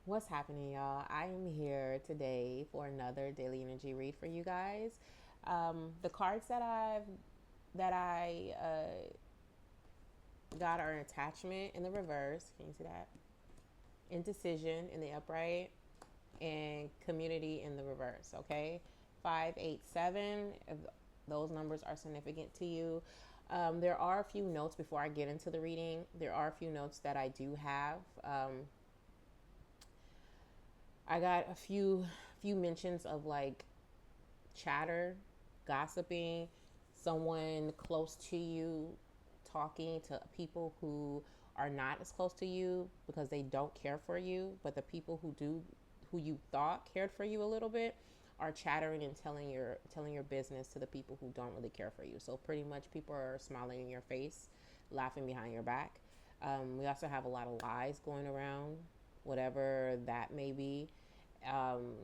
What's happening, y'all? I am here today for another daily energy read for you guys. The cards that I got are attachment in the reverse. Can you see that? Indecision in the upright, and community in the reverse. Okay, 587. If those numbers are significant to you, there are a few notes before I get into the reading. There are a few notes that I do have. I got a few mentions of like chatter, gossiping, someone close to you talking to people who are not as close to you because they don't care for you, but the people who do, who you thought cared for you a little bit, are chattering and telling your business to the people who don't really care for you. So pretty much people are smiling in your face, laughing behind your back. We also have a lot of lies going around, whatever that may be. Um,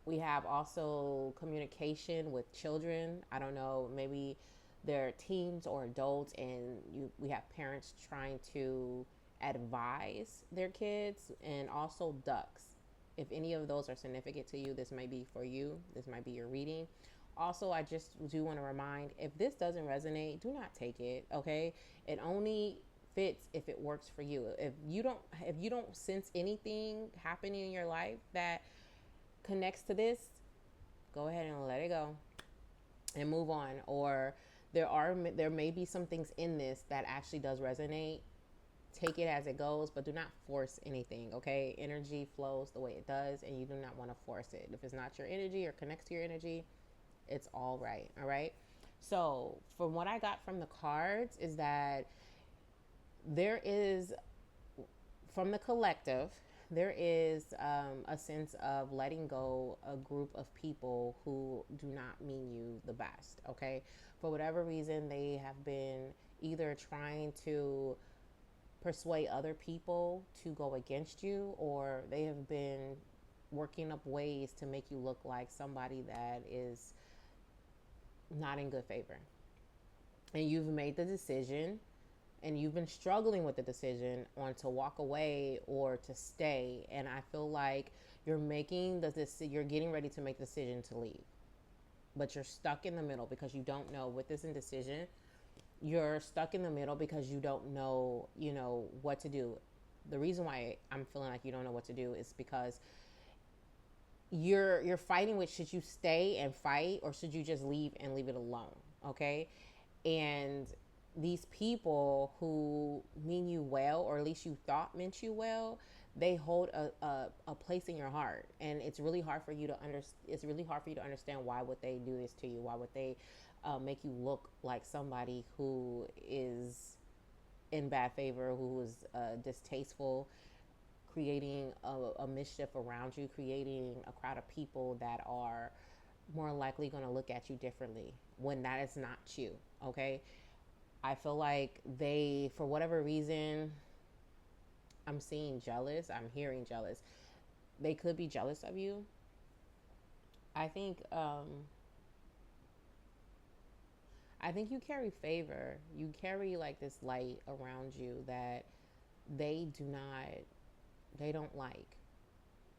we have also communication with children. I don't know, maybe they're teens or adults, and we have parents trying to advise their kids, and also ducks. If any of those are significant to you, this might be for you. This might be your reading. Also, I just do want to remind, if this doesn't resonate, do not take it, okay? It only fits if it works for you. If you don't sense anything happening in your life that connects to this, go ahead and let it go and move on. Or there may be some things in this that actually does resonate. Take it as it goes, but do not force anything, okay? Energy flows the way it does, and you do not want to force it. If it's not your energy or connects to your energy, it's all right, all right? So, from what I got from the cards, is that there is, from the collective, there is a sense of letting go a group of people who do not mean you the best, okay? For whatever reason, they have been either trying to persuade other people to go against you, or they have been working up ways to make you look like somebody that is not in good favor. And you've made the decision, and you've been struggling with the decision on to walk away or to stay, and I feel like you're getting ready to make the decision to leave, but you're stuck in the middle because you don't know, with this indecision, you're stuck in the middle because you don't know, what to do. The reason why I'm feeling like you don't know what to do is because you're fighting with, should you stay and fight, or should you just leave and leave it alone, okay? And these people who mean you well, or at least you thought meant you well, they hold a place in your heart, and it's really hard for you to understand why would they do this to you. Why would they make you look like somebody who is in bad favor, who is distasteful, creating a mischief around you, creating a crowd of people that are more likely going to look at you differently when that is not you, okay? I feel like they, for whatever reason, I'm seeing jealous, I'm hearing jealous. They could be jealous of you. I think I think you carry favor. You carry like this light around you that they do not they don't like.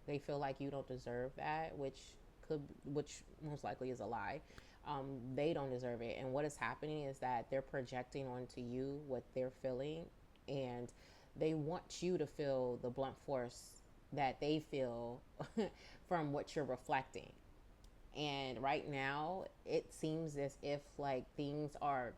They feel like you don't deserve that, which most likely is a lie. They don't deserve it, and what is happening is that they're projecting onto you what they're feeling, and they want you to feel the blunt force that they feel from what you're reflecting. And right now, it seems as if like things are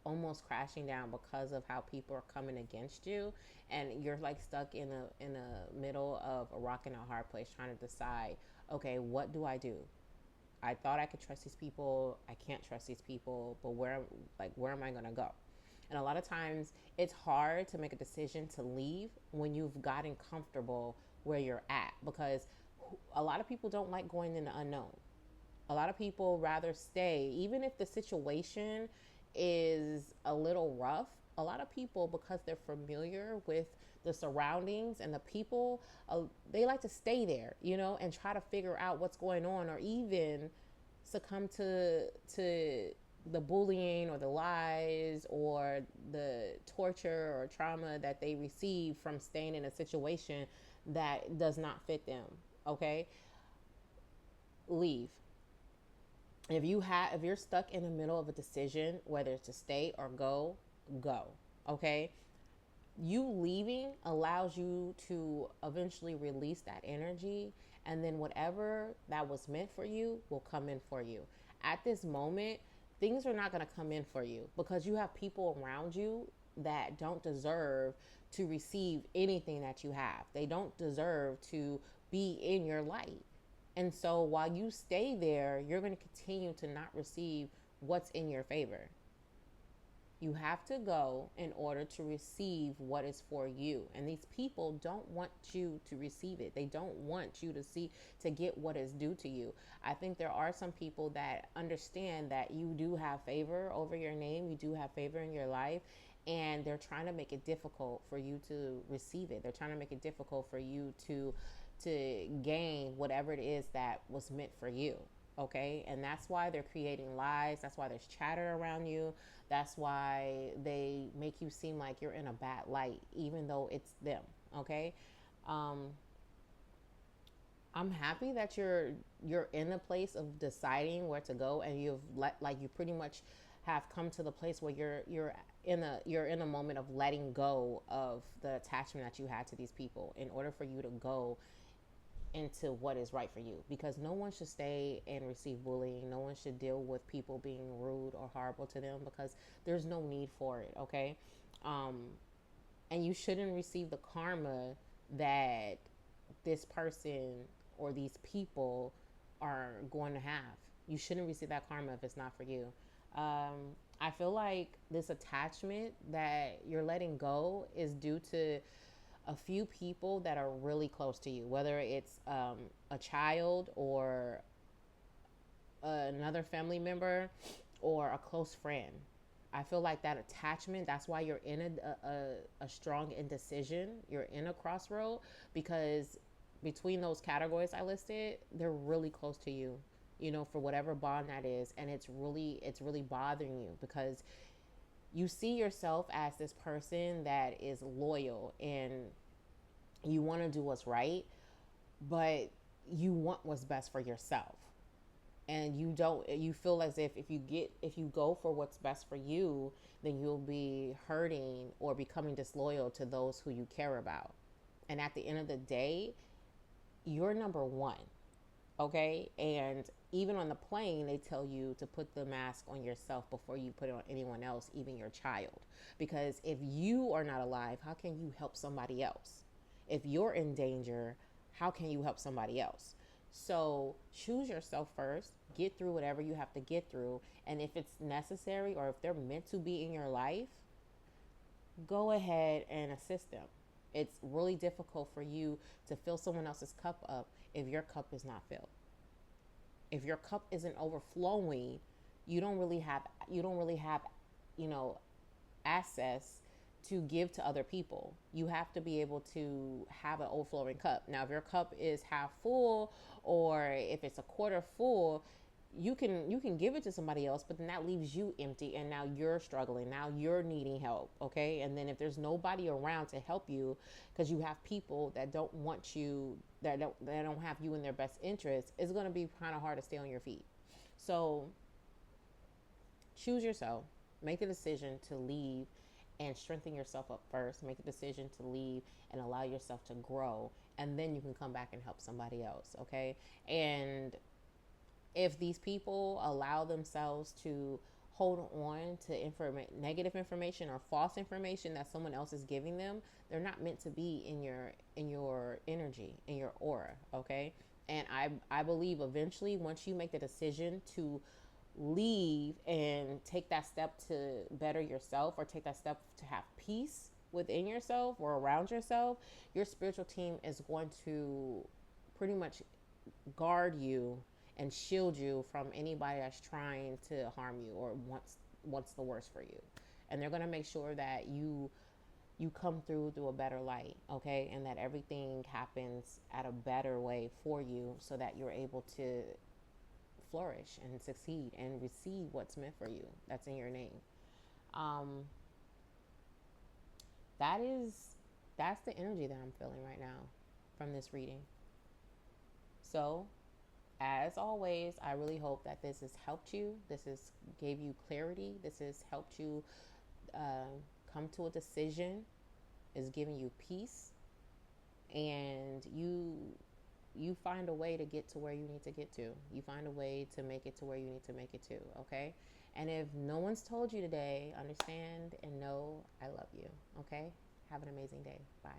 almost crashing down because of how people are coming against you, and you're like stuck in a middle of a rock and a hard place, trying to decide, okay, what do I do? I thought I could trust these people, I can't trust these people, but where am I going to go? And a lot of times it's hard to make a decision to leave when you've gotten comfortable where you're at, because a lot of people don't like going in the unknown. A lot of people rather stay, even if the situation is a little rough. A lot of people, because they're familiar with the surroundings and the people, they like to stay there, and try to figure out what's going on, or even succumb to the bullying or the lies or the torture or trauma that they receive from staying in a situation that does not fit them. Okay, leave. If you're stuck in the middle of a decision, whether it's to stay or go, go. Okay, you leaving allows you to eventually release that energy, and then whatever that was meant for you will come in for you. At this moment, things are not going to come in for you because you have people around you that don't deserve to receive anything that you have. They don't deserve to be in your light. And so while you stay there, you're going to continue to not receive what's in your favor. You have to go in order to receive what is for you. And these people don't want you to receive it. They don't want you to get what is due to you. I think there are some people that understand that you do have favor over your name, you do have favor in your life, and they're trying to make it difficult for you to receive it. They're trying to make it difficult for you to gain whatever it is that was meant for you. Okay, and that's why they're creating lies. That's why there's chatter around you. That's why they make you seem like you're in a bad light, even though it's them. Okay, um, I'm happy that you're in a place of deciding where to go, and you pretty much have come to the place where you're in a moment of letting go of the attachment that you had to these people in order for you to go into what is right for you, because no one should stay and receive bullying. No one should deal with people being rude or horrible to them because there's no need for it. Okay, um, and you shouldn't receive the karma that this person or these people are going to have. You shouldn't receive that karma if it's not for you. I feel like this attachment that you're letting go is due to a few people that are really close to you, whether it's a child or another family member or a close friend. I feel like that attachment, that's why you're in a strong indecision. You're in a crossroad because between those categories I listed, they're really close to you, for whatever bond that is. And it's really bothering you because you see yourself as this person that is loyal and you want to do what's right, but you want what's best for yourself. And you feel as if you go for what's best for you, then you'll be hurting or becoming disloyal to those who you care about. And at the end of the day, you're number one. Okay, and even on the plane they tell you to put the mask on yourself before you put it on anyone else, even your child, because if you are not alive, how can you help somebody else? If you're in danger, how can you help somebody else? So choose yourself first, get through whatever you have to get through, and if it's necessary or if they're meant to be in your life, go ahead and assist them. It's really difficult for you to fill someone else's cup up if your cup is not filled. If your cup isn't overflowing, you don't really have, you know, access to give to other people. You have to be able to have an overflowing cup. Now, if your cup is half full or if it's a quarter full, you can give it to somebody else, but then that leaves you empty and now you're struggling. Now you're needing help, okay? And then if there's nobody around to help you because you have people that don't want you, that don't have you in their best interest, it's going to be kind of hard to stay on your feet. So choose yourself. Make the decision to leave and strengthen yourself up first. Make the decision to leave and allow yourself to grow, and then you can come back and help somebody else, okay? And if these people allow themselves to hold on to negative information or false information that someone else is giving them, they're not meant to be in your energy, in your aura, okay? And I believe eventually once you make the decision to leave and take that step to better yourself or take that step to have peace within yourself or around yourself, your spiritual team is going to pretty much guard you and shield you from anybody that's trying to harm you or wants the worst for you. And they're going to make sure that you come through a better light, okay? And that everything happens at a better way for you so that you're able to flourish and succeed and receive what's meant for you that's in your name. Um, that is that's the energy that I'm feeling right now from this reading. So, as always, I really hope that this has helped you. This has gave you clarity. This has helped you uh, come to a decision. Is giving you peace, and you find a way to get to where you need to get to. You find a way to make it to where you need to make it to. Okay. And if no one's told you today, understand and know I love you. Okay. Have an amazing day. Bye.